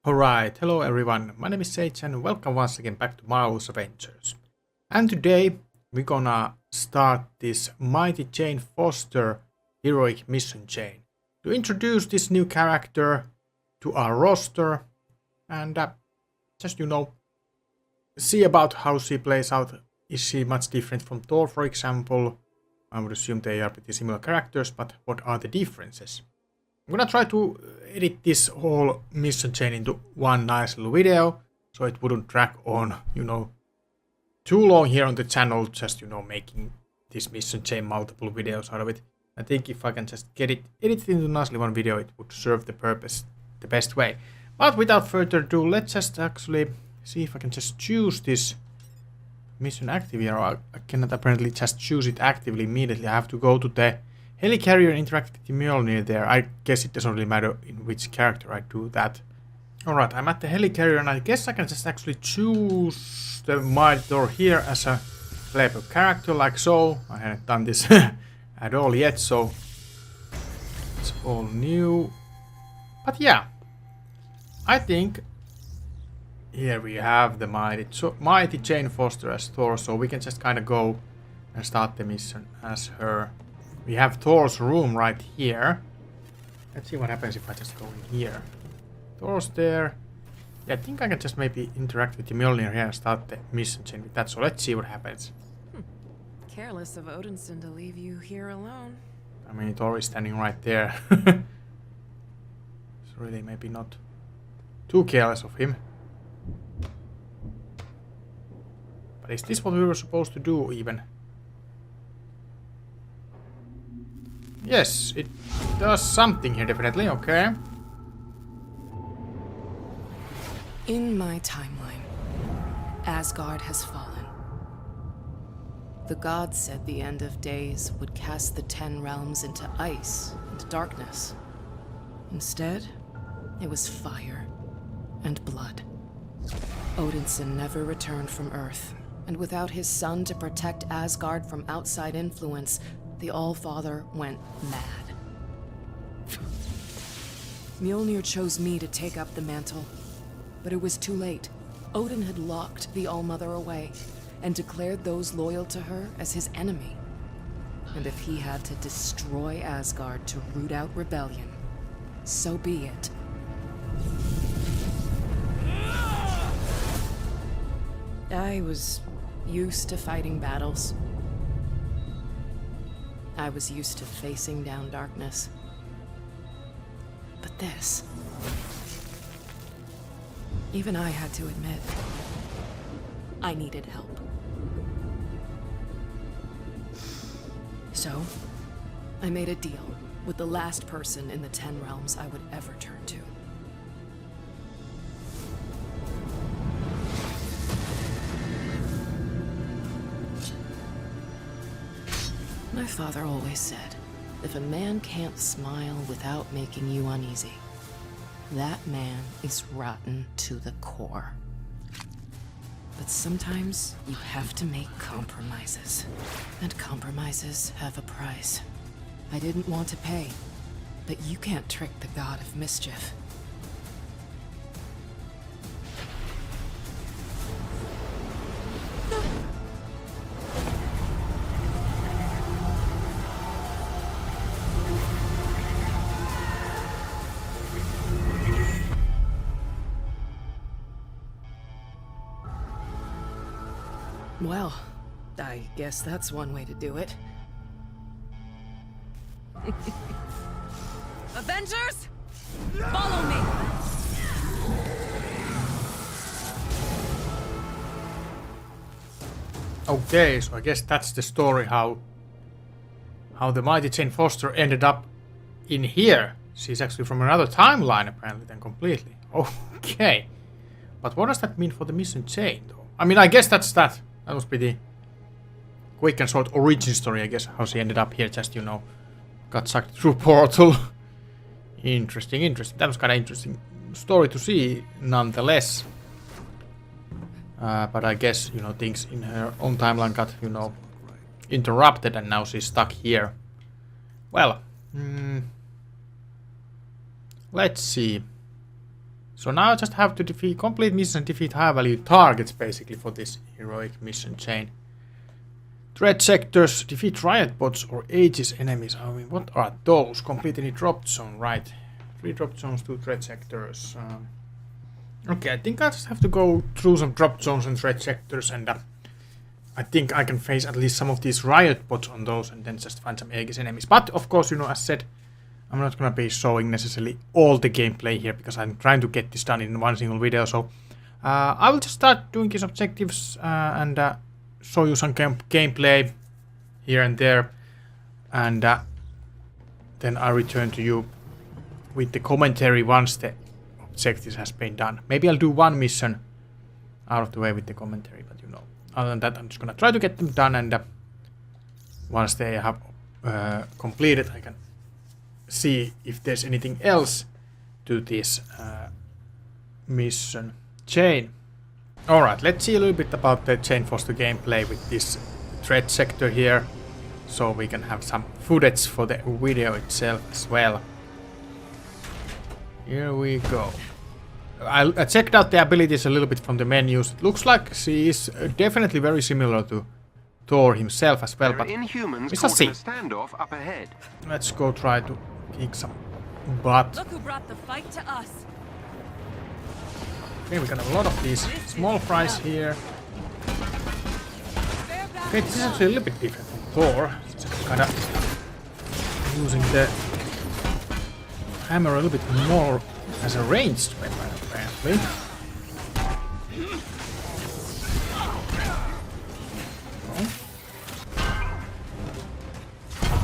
Alright, hello everyone, my name is Sage and welcome once again back to Marvel's Avengers. And today we're gonna start this Mighty Jane Foster heroic mission chain to introduce this new character to our roster and just see about how she plays out. Is she much different from Thor, for example? I would assume they are pretty similar characters, but what are the differences? I'm gonna try to edit this whole mission chain into one nice little video, so it wouldn't drag on, too long here on the channel, just, making this mission chain multiple videos out of it. I think if I can just get it edited into nicely one video, it would serve the purpose the best way. But without further ado, let's just actually see if I can just choose this mission actively, or I cannot apparently just choose it actively immediately. I have to go to the Helicarrier and interact with the Mjolnir there. I guess it doesn't really matter in which character I do that. Alright, I'm at the Helicarrier and I guess I can just actually choose the Mighty Thor here as a playable character like so. I haven't done this at all yet, so it's all new. But yeah, I think here we have the Mighty Jane Foster as Thor, so we can just kind of go and start the mission as her. We have Thor's room right here. Let's see what happens if I just go in here. Thor's there. Yeah, I think I can just maybe interact with the Mjolnir here and start the mission chain with that. So let's see what happens. Careless of Odinson to leave you here alone. I mean, Thor is standing right there. It's really maybe not too careless of him. But is this what we were supposed to do even? Yes, it does something here, definitely, okay. In my timeline, Asgard has fallen. The gods said the end of days would cast the 10 realms into ice and darkness. Instead, it was fire and blood. Odinson never returned from Earth, and without his son to protect Asgard from outside influence, the All-Father went mad. Mjolnir chose me to take up the mantle, but it was too late. Odin had locked the All-Mother away and declared those loyal to her as his enemy. And if he had to destroy Asgard to root out rebellion, so be it. I was used to fighting battles. I was used to facing down darkness. But this... even I had to admit, I needed help. So, I made a deal with the last person in the 10 realms I would ever turn to. My father always said, if a man can't smile without making you uneasy, that man is rotten to the core. But sometimes you have to make compromises. And compromises have a price. I didn't want to pay, but you can't trick the god of mischief. Well, I guess that's one way to do it. Avengers, follow me! Okay, so I guess that's the story how the Mighty Jane Foster ended up in here. She's actually from another timeline apparently then completely. Okay. But what does that mean for the mission chain though? I mean, I guess that's that. That was pretty quick and short origin story, I guess, how she ended up here, just, got sucked through portal. Interesting. That was kind of interesting story to see, nonetheless. But I guess, things in her own timeline got, interrupted and now she's stuck here. Well, let's see. So now I just have to complete missions and defeat high value targets basically for this heroic mission chain. Threat sectors, defeat riot bots or Aegis enemies. I mean, what are those? Complete any drop zone, right? 3 drop zones, 2 threat sectors. Okay, I think I just have to go through some drop zones and threat sectors, and I think I can face at least some of these riot bots on those and then just find some Aegis enemies. But of course, you know, as said, I'm not gonna be showing necessarily all the gameplay here because I'm trying to get this done in one single video. So I will just start doing these objectives and show you some gameplay here and there, and then I'll return to you with the commentary once the objectives has been done. Maybe I'll do one mission out of the way with the commentary, but you know, other than that, I'm just gonna try to get them done, and once they have completed, I can see if there's anything else to this mission chain. Alright, let's see a little bit about the Jane Foster gameplay with this threat sector here, so we can have some footage for the video itself as well. Here we go. I checked out the abilities a little bit from the menus. It looks like she is definitely very similar to Thor himself as well, but we shall see. Let's go try to kick some butt. Look who brought the fight to us. Okay, we got a lot of these small fries here. Okay, this is actually a little bit different from Thor. It's kind of using the hammer a little bit more as a ranged weapon, apparently.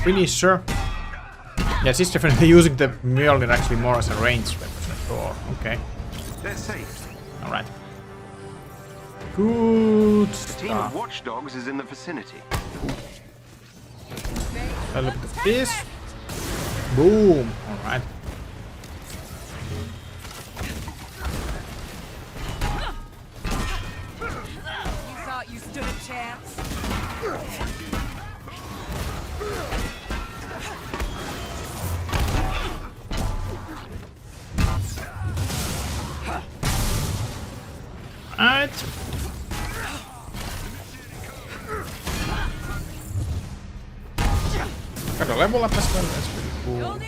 Finisher. Yes, he's definitely using the Mjolnir actually more as a ranged weapon than Thor. Okay. They're safe. Alright. Good A team of watchdogs is in the vicinity. A little bit of this. Boom. Alright. You thought you stood a chance? Alright. Got a level up as well, that's pretty cool.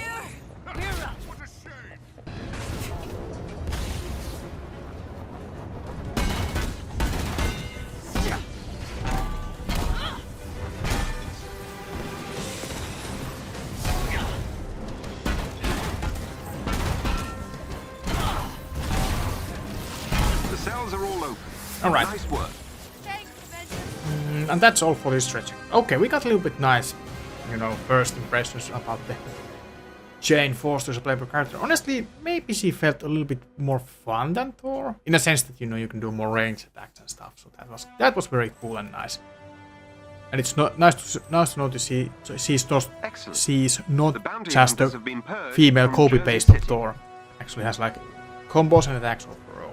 The cells are all open. All right. Nice work. And that's all for this stretching. Okay, we got a little bit nice, you know, first impressions about the Jane Foster as a playable character. Honestly, maybe she felt a little bit more fun than Thor, in a sense that, you know, you can do more range attacks and stuff. So that was very cool and nice. And it's nice to know to see she's not just a female copy-paste of Thor. Actually has like combos and attacks of her own.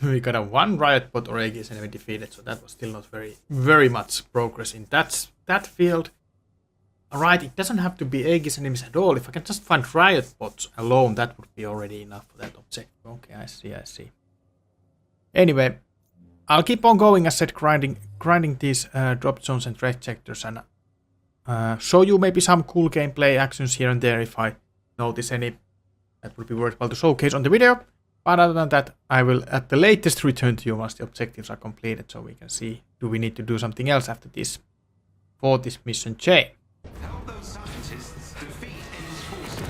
We got a 1 riot bot or Aegis enemy defeated, so that was still not very much progress in that field. Alright, it doesn't have to be Aegis enemies at all. If I can just find riot bots alone, that would be already enough for that objective. Okay, I see. Anyway, I'll keep on going, as said, grinding these drop zones and threat sectors, and show you maybe some cool gameplay actions here and there if I notice any that would be worthwhile to showcase on the video. But other than that, I will at the latest return to you once the objectives are completed, so we can see, do we need to do something else after this for this mission chain. Help those scientists defeat Aim's forces.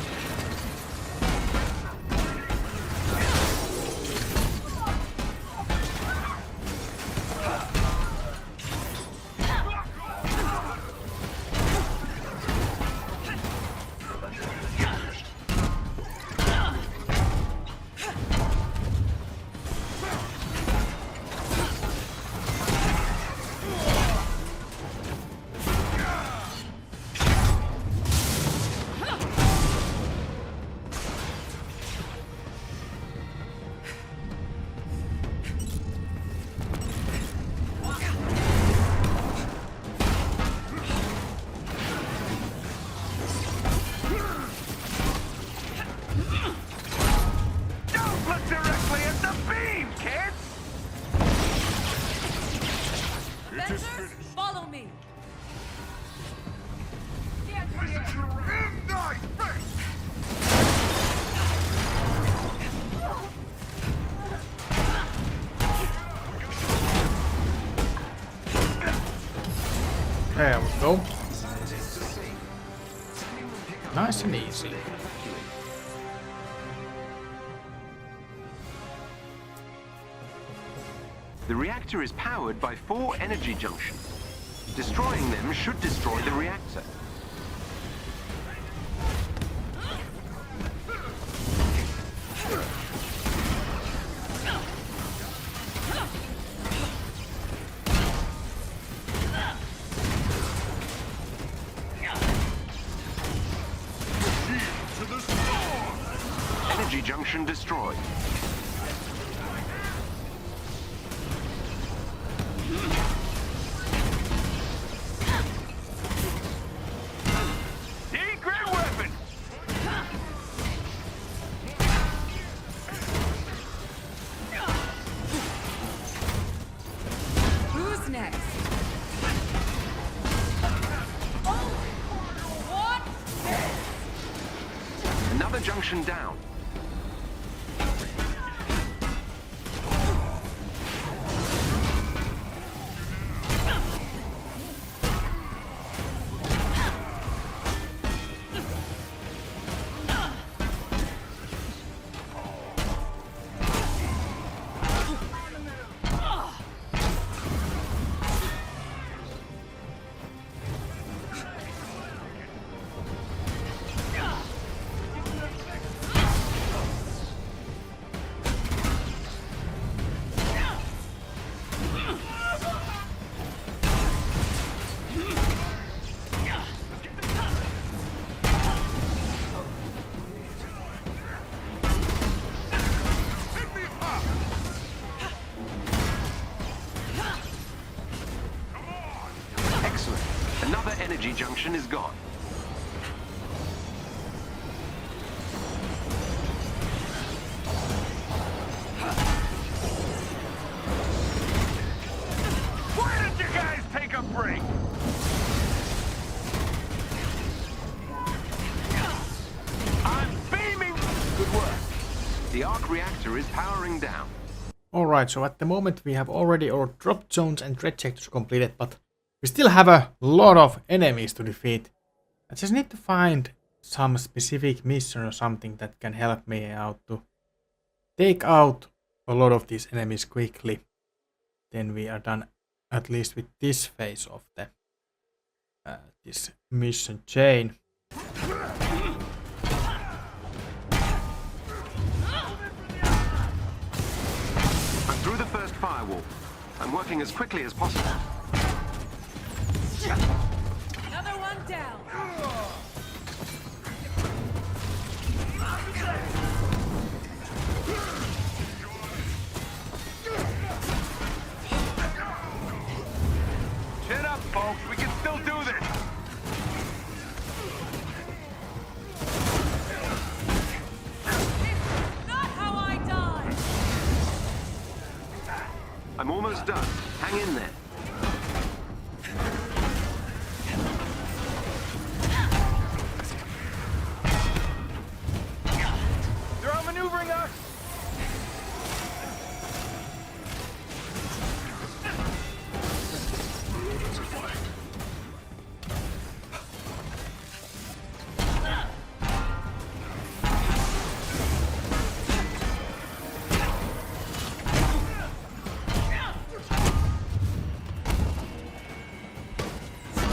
directly at the beam, kids! Avengers, follow me. There we go. Nice and easy. The reactor is powered by 4 energy junctions. Destroying them should destroy the reactor. Energy junction destroyed. Secret weapon! Who's next? What? Another junction down. Excellent. Another energy junction is gone. Why did you guys take a break? I'm beaming! Good work. The arc reactor is powering down. Alright, so at the moment we have already our drop zones and red sectors completed, but we still have a lot of enemies to defeat. I just need to find some specific mission or something that can help me out to take out a lot of these enemies quickly. Then we are done at least with this phase of the this mission chain. I'm through the first firewall. I'm working as quickly as possible. Another one down. Chin up, folks. We can still do this. Not how I die. I'm almost done. Hang in there. They're outmaneuvering us.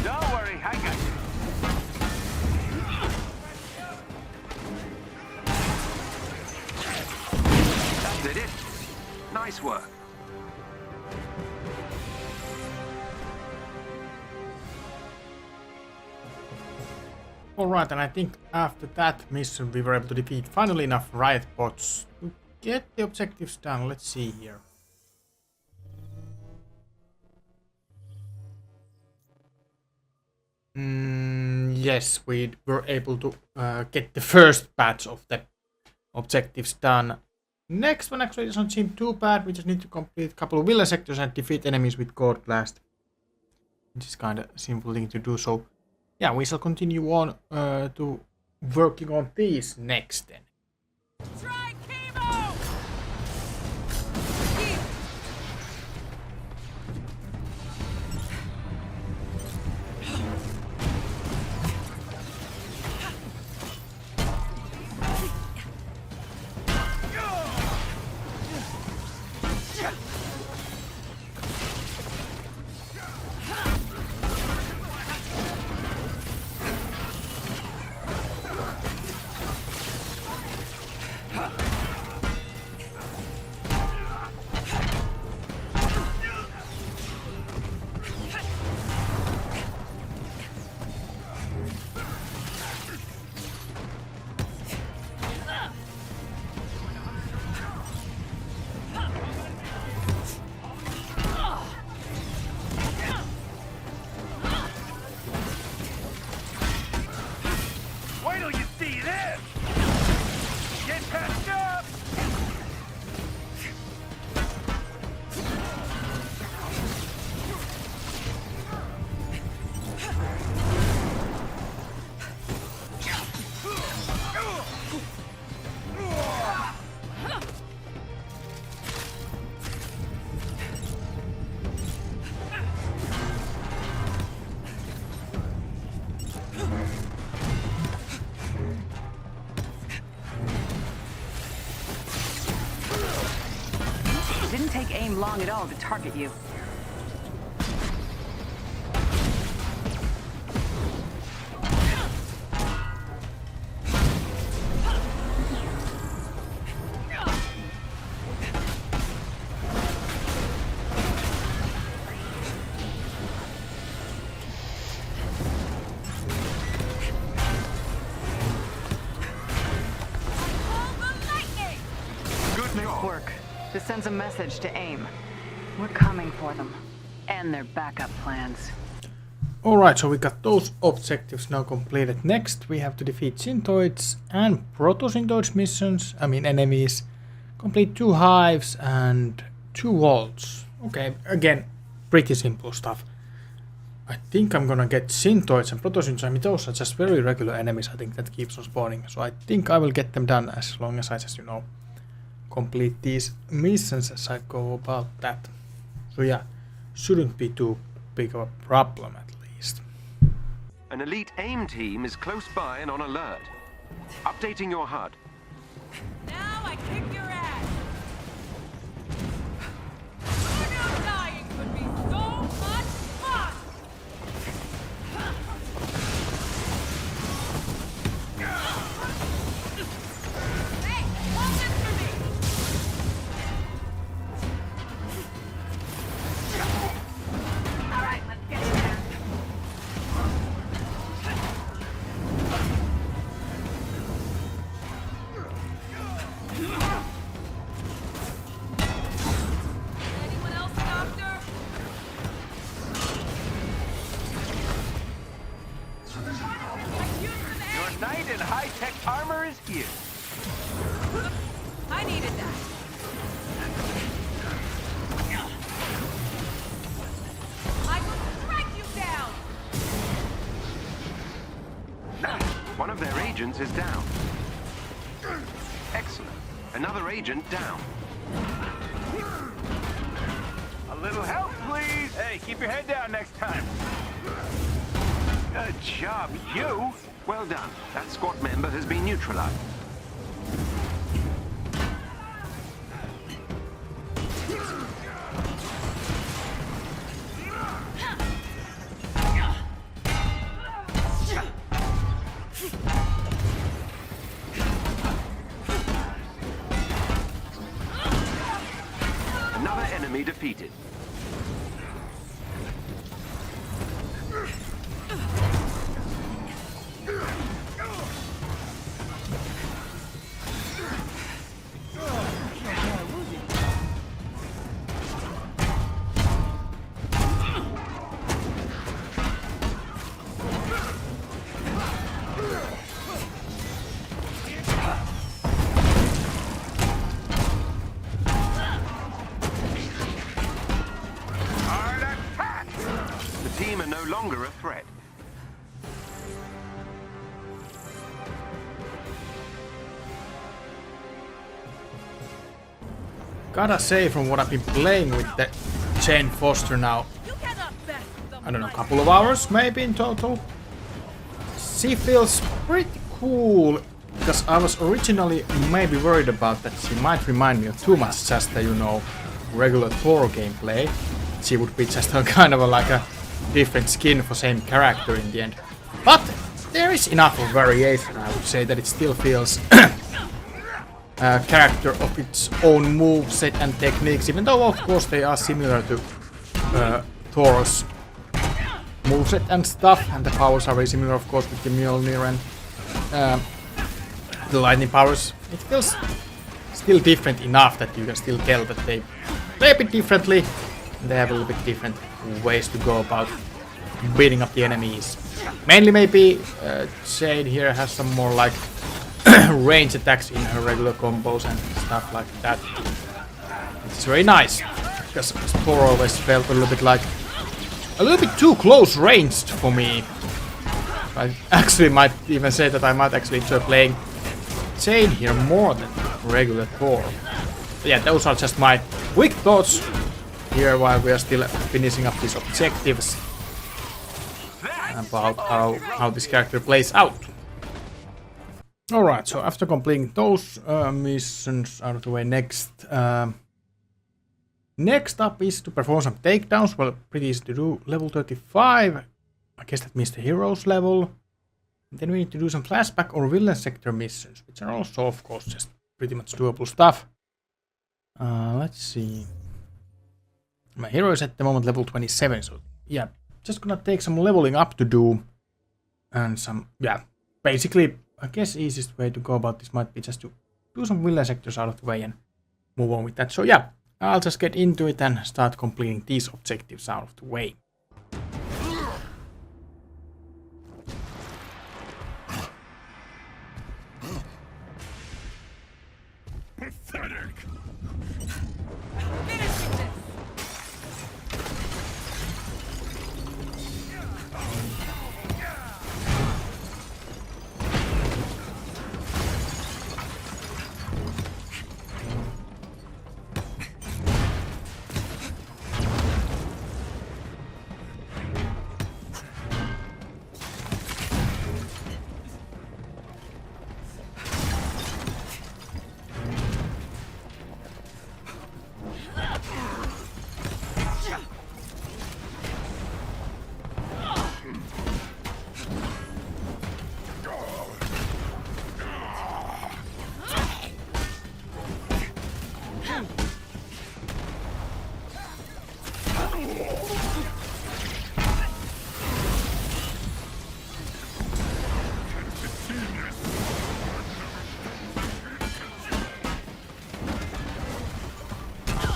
Don't worry, I got you. That did it. Nice work. Alright, and I think after that mission we were able to defeat finally enough riot bots to get the objectives done. Let's see here. Yes, we were able to get the first batch of the objectives done. next one actually doesn't seem too bad. We just need to complete a couple of villain sectors and defeat enemies with God Blast. Which is kind of simple thing to do. So yeah, we shall continue on to working on these next then. Try chemo! Heal. Wait till you see this! Get patched up! It didn't take A.I.M long at all to target you. Hold the lightning! Good Nice job. work. This sends a message to A.I.M. We're coming for them. And their backup plans. Alright, so we got those objectives now completed. Next we have to defeat Synthoids and Proto-Synthoids missions, enemies. Complete 2 hives and 2 vaults. Okay, again, pretty simple stuff. I think I'm gonna get Synthoids and Proto-Synthoids. Those are just very regular enemies, I think, that keeps on spawning. So I think I will get them done as long as I just, complete these missions as I go about that. So yeah, shouldn't be too big of a problem at least. An elite A.I.M team is close by and on alert. Updating your HUD. Now I kick your ass! Who knew dying could be so much fun? Hey, hold this for me! Alright, let's get in there. Anyone else, Doctor? Your knight in high-tech armor is here. I needed that. I will strike you down! One of their agents is down. Excellent. Another agent down. A little help, please. Hey, keep your head down next time. Good job, you. Well done. That squad member has been neutralized. Another enemy defeated. longer a threat. Gotta say, from what I've been playing with the Jane Foster now, You cannot mess with the I don't know, a couple of hours maybe in total, she feels pretty cool, because I was originally maybe worried about that she might remind me of too much just the, you know, regular Thor gameplay. She would be just a kind of like a different skin for same character in the end. But there is enough of variation, I would say, that it still feels a character of its own moveset and techniques, even though of course they are similar to Thor's moveset and stuff, and the powers are very similar of course with the Mjolnir and the lightning powers. It feels still different enough that you can still tell that they play a bit differently, and they have a little bit different ways to go about beating up the enemies. Mainly maybe Jade here has some more like range attacks in her regular combos and stuff like that. It's very nice, because Thor always felt a little bit too close ranged for me. I actually might even say that I might actually enjoy playing Jade here more than regular Thor. But yeah, those are just my quick thoughts here while we are still finishing up these objectives about how this character plays out. Alright, so after completing those missions out of the way, next up is to perform some takedowns. Well, pretty easy to do. Level 35, I guess that means the heroes level. And then we need to do some flashback or villain sector missions, which are also of course just pretty much doable stuff. Let's see. My hero is at the moment level 27, so yeah, just gonna take some leveling up to do. And some, yeah, basically I guess easiest way to go about this might be just to do some villain sectors out of the way and move on with that. So yeah, I'll just get into it and start completing these objectives out of the way. Pathetic. finishing this.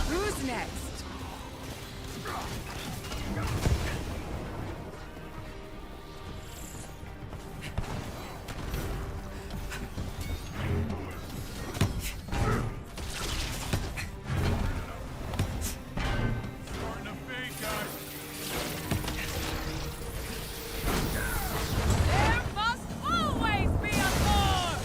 Who's next? Starting to fade, guys. There must always be a Thor!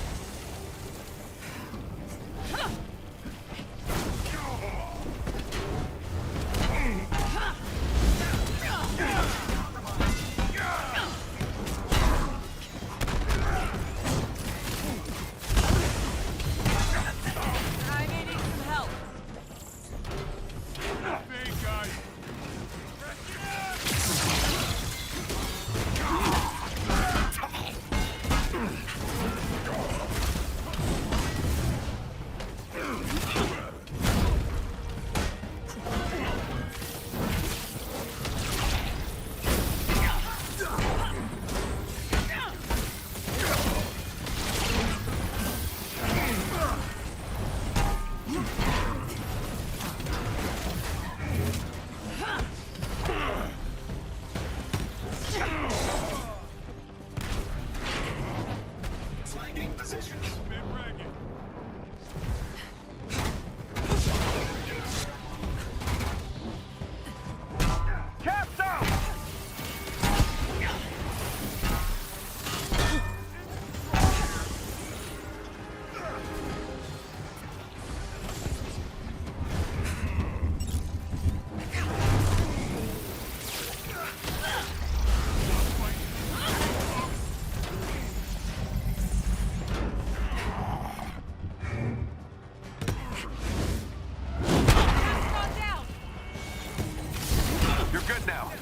it now.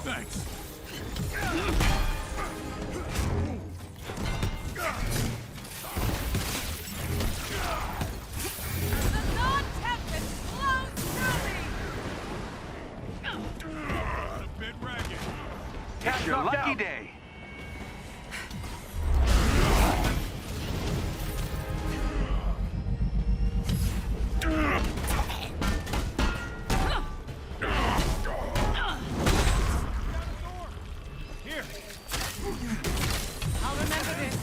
Thanks. The non-tempest flows through me! A bit ragged. Cat's Your knocked lucky out. day. Here. I'll remember this.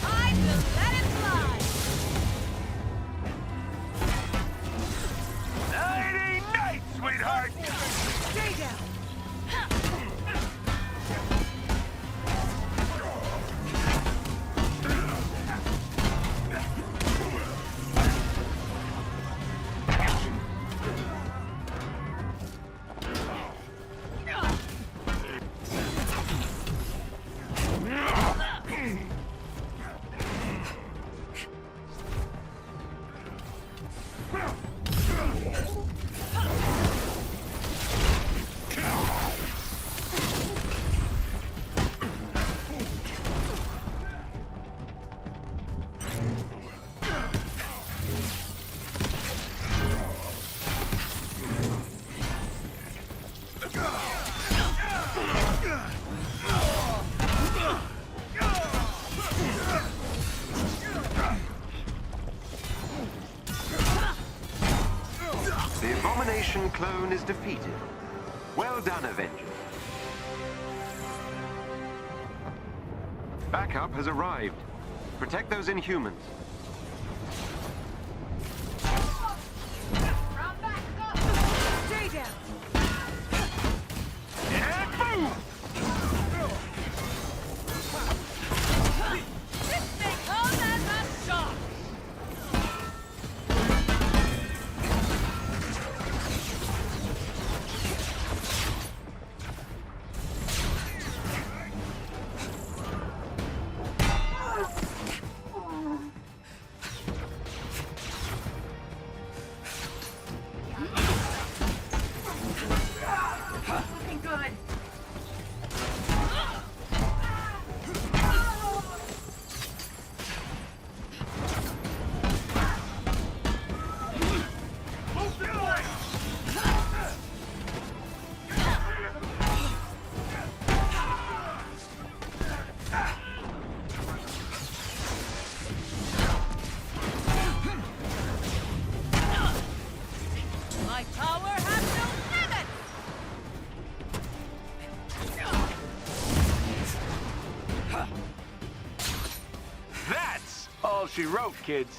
I will let it fly! Nighty night, sweetheart. Stay down! The Abomination clone is defeated. Well done, Avengers. Backup has arrived. Protect those Inhumans. Stay down! And boom! This may come as a shock! Looking good! My power has no limits! That's all she wrote, kids.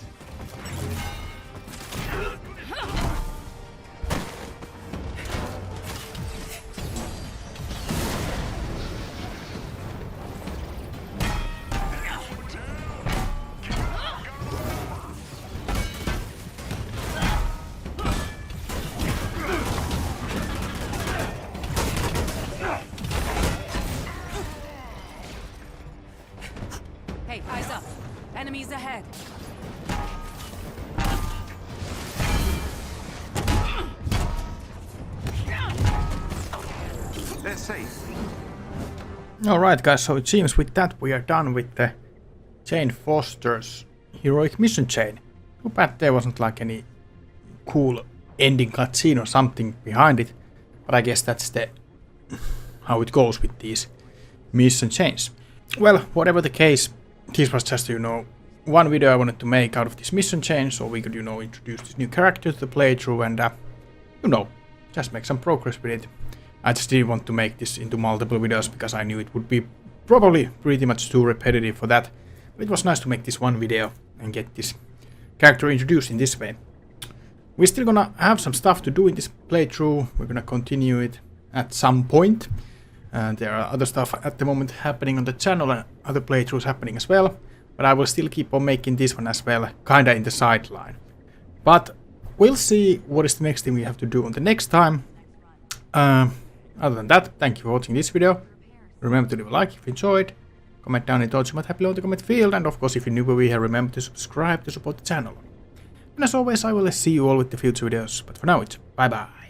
Hey, eyes up. Enemies ahead. They're safe. Alright guys, so it seems with that we are done with the Jane Foster's heroic mission chain. Too bad there wasn't like any cool ending cutscene or something behind it, but I guess that's the how it goes with these mission chains. Well, whatever the case, this was just, you know, one video I wanted to make out of this mission chain, so we could, you know, introduce this new character to the playthrough and, you know, just make some progress with it. I just didn't want to make this into multiple videos because I knew it would be probably pretty much too repetitive for that. But it was nice to make this one video and get this character introduced in this way. We're still gonna have some stuff to do in this playthrough. We're gonna continue it at some point. There are other stuff at the moment happening on the channel and other playthroughs happening as well. But I will still keep on making this one as well, kinda in the sideline. But we'll see what is the next thing we have to do on the next time. Other than that, thank you for watching this video. Remember to leave a like if you enjoyed. Comment down any thoughts you might have below the comment field, and of course if you're new over here, remember to subscribe to support the channel. And as always, I will see you all with the future videos, but for now it's bye bye.